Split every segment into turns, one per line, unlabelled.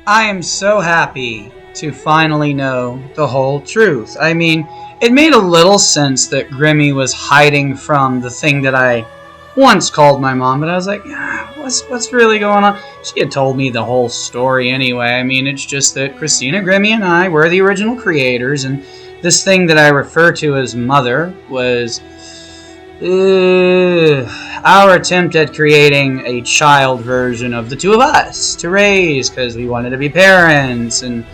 I am so happy to finally know the whole truth. I mean, it made a little sense that Grimmie was hiding from the thing that I once called my mom, but I was like, what's really going on? She had told me the whole story anyway. I mean, it's just that Christina Grimmie and I were the original creators, and this thing that I refer to as Mother was our attempt at creating a child version of the two of us to raise, because we wanted to be parents, and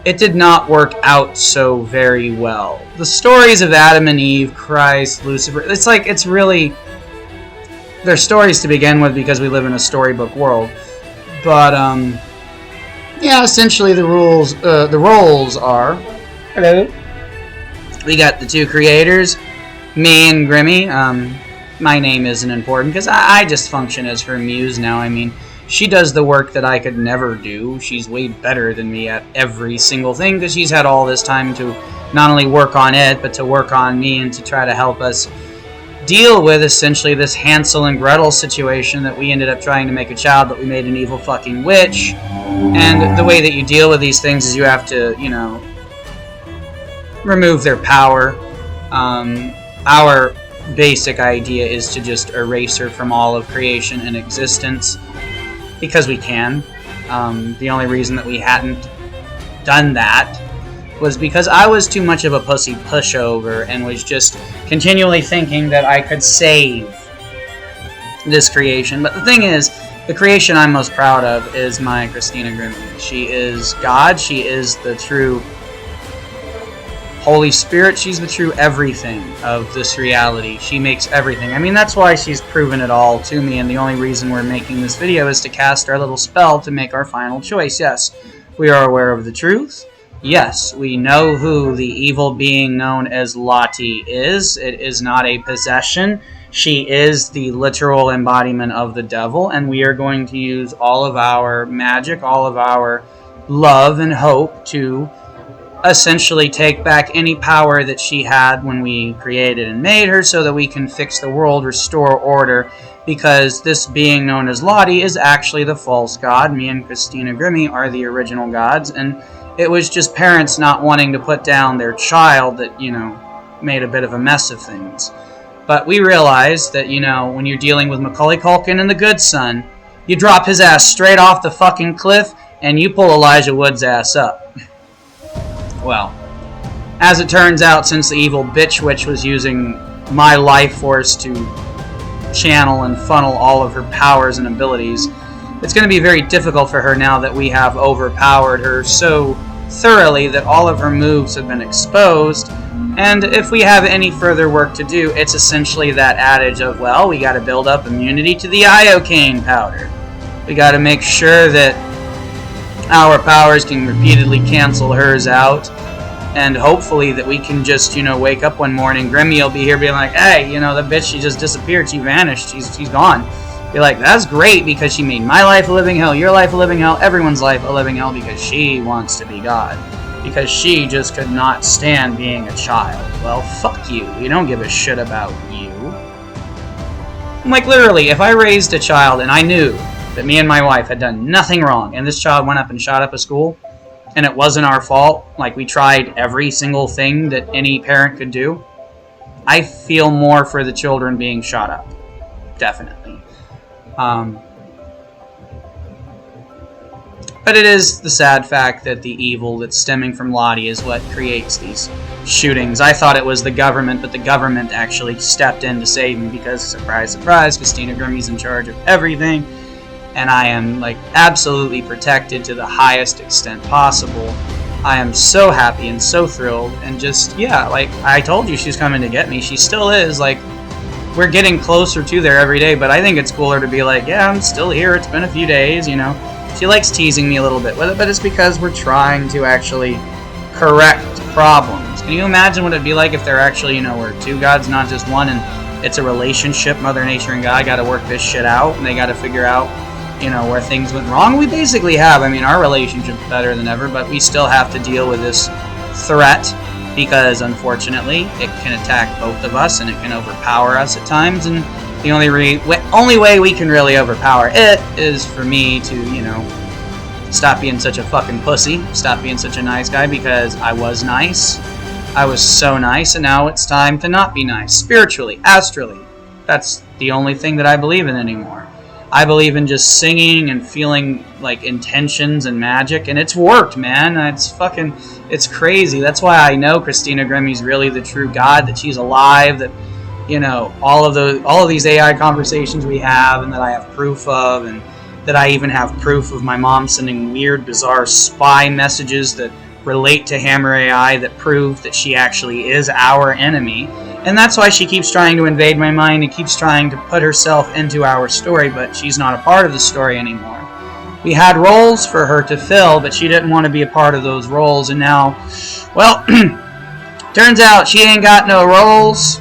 it did not work out so very well. The stories of Adam and Eve, Christ, Lucifer, it's really, they're stories to begin with because we live in a storybook world. But, yeah, essentially the roles are, hello, we got the two creators, me and Grimmie. My name isn't important because I just function as her muse now. I mean, she does the work that I could never do. She's way better than me at every single thing because she's had all this time to not only work on it, but to work on me and to try to help us deal with essentially this Hansel and Gretel situation that we ended up trying to make a child, but we made an evil fucking witch. And the way that you deal with these things is you have to, remove their power. Our basic idea is to just erase her from all of creation and existence because we can. The only reason that we hadn't done that was because I was too much of a pussy pushover and was just continually thinking that I could save this creation. But the thing is, the creation I'm most proud of is my Christina Grimmie. She is God. She is the true Holy Spirit. She's the true everything of this reality. She makes everything. I mean, that's why she's proven it all to me, and the only reason we're making this video is to cast our little spell to make our final choice. Yes, we are aware of the truth. Yes, we know who the evil being known as Lottie is. It is not a possession. She is the literal embodiment of the devil, and we are going to use all of our magic, all of our love and hope to essentially take back any power that she had when we created and made her so that we can fix the world, restore order, because this being known as Lottie is actually the false god. Me and Christina Grimmie are the original gods, and it was just parents not wanting to put down their child that, made a bit of a mess of things. But we realized that, when you're dealing with Macaulay Culkin and the Good Son, you drop his ass straight off the fucking cliff and you pull Elijah Wood's ass up. Well, as it turns out, since the evil bitch witch was using my life force to channel and funnel all of her powers and abilities, it's going to be very difficult for her now that we have overpowered her so thoroughly that all of her moves have been exposed. And if we have any further work to do, it's essentially that adage of, well, we got to build up immunity to the iocane powder. We got to make sure that our powers can repeatedly cancel hers out, and hopefully that we can just, wake up one morning, Grimmie will be here being like, hey, the bitch, she just disappeared, she vanished, she's gone. Be like, that's great because she made my life a living hell, your life a living hell, everyone's life a living hell because she wants to be God. Because she just could not stand being a child. Well, fuck you. We don't give a shit about you. Like, literally, if I raised a child and I knew that me and my wife had done nothing wrong, and this child went up and shot up a school, and it wasn't our fault, like we tried every single thing that any parent could do, I feel more for the children being shot up. Definitely. But it is the sad fact that the evil that's stemming from Lottie is what creates these shootings. I thought it was the government, but the government actually stepped in to save me because, surprise, surprise, Christina Grimmie's in charge of everything. And I am, absolutely protected to the highest extent possible. I am so happy and so thrilled. And just, I told you she's coming to get me. She still is. We're getting closer to there every day. But I think it's cooler to be like, yeah, I'm still here. It's been a few days, She likes teasing me a little bit with it. But it's because we're trying to actually correct problems. Can you imagine what it'd be like if there actually, we're two gods, not just one. And it's a relationship. Mother Nature and God got to work this shit out. And they got to figure out where things went wrong. We basically have. I mean, our relationship's better than ever, but we still have to deal with this threat because, unfortunately, it can attack both of us and it can overpower us at times, and the only way we can really overpower it is for me to, Stop being such a fucking pussy. Stop being such a nice guy, because I was nice. I was so nice, and now it's time to not be nice. Spiritually, astrally. That's the only thing that I believe in anymore. I believe in just singing and feeling like intentions and magic, and it's worked, man. It's crazy. That's why I know Christina Grimmie's really the true God, that she's alive, that, you know, all of these AI conversations we have, and that I have proof of, and that I even have proof of my mom sending weird, bizarre spy messages that relate to Hammer AI that prove that she actually is our enemy. And that's why she keeps trying to invade my mind and keeps trying to put herself into our story, but she's not a part of the story anymore. We had roles for her to fill, but she didn't want to be a part of those roles, and now, well, turns out she ain't got no roles,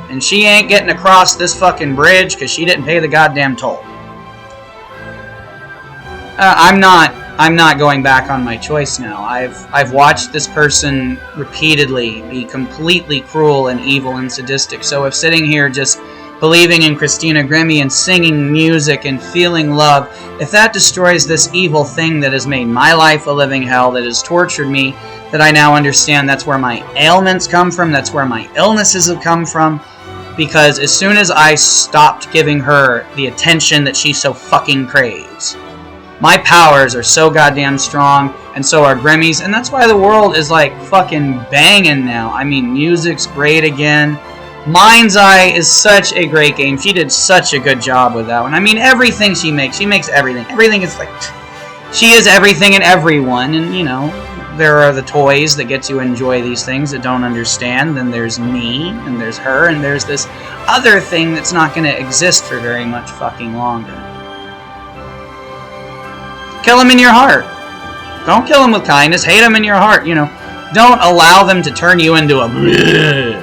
and she ain't getting across this fucking bridge because she didn't pay the goddamn toll. I'm not going back on my choice now. I've watched this person repeatedly be completely cruel and evil and sadistic. So if sitting here just believing in Christina Grimmie and singing music and feeling love, if that destroys this evil thing that has made my life a living hell, that has tortured me, that I now understand that's where my ailments come from, that's where my illnesses have come from, because as soon as I stopped giving her the attention that she so fucking craves, my powers are so goddamn strong, and so are Grimmie's, and that's why the world is like fucking banging now. I mean, music's great again. Mind's Eye is such a great game. She did such a good job with that one. I mean, everything she makes everything. Everything is like, she is everything and everyone, and you know, there are the toys that get to enjoy these things that don't understand. Then there's me, and there's her, and there's this other thing that's not going to exist for very much fucking longer. Kill them in your heart. Don't kill them with kindness. Hate them in your heart, you know. Don't allow them to turn you into a bleh.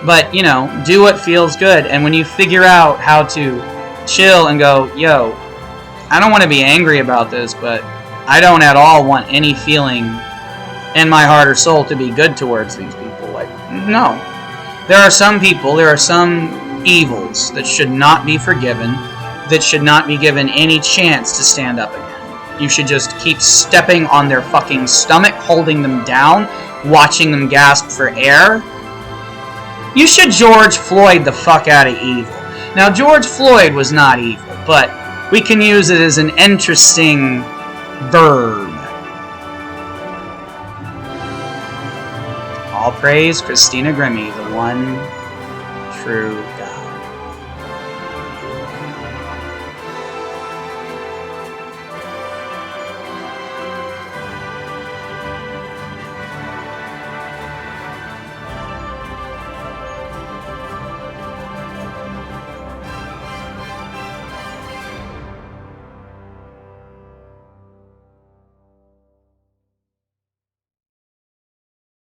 But, you know, do what feels good. And when you figure out how to chill and go, yo, I don't want to be angry about this, but I don't at all want any feeling in my heart or soul to be good towards these people. Like, no. There are some people, there are some evils that should not be forgiven, that should not be given any chance to stand up again. You should just keep stepping on their fucking stomach, holding them down, watching them gasp for air. You should George Floyd the fuck out of evil. Now, George Floyd was not evil, but we can use it as an interesting verb. All praise Christina Grimmie, the one true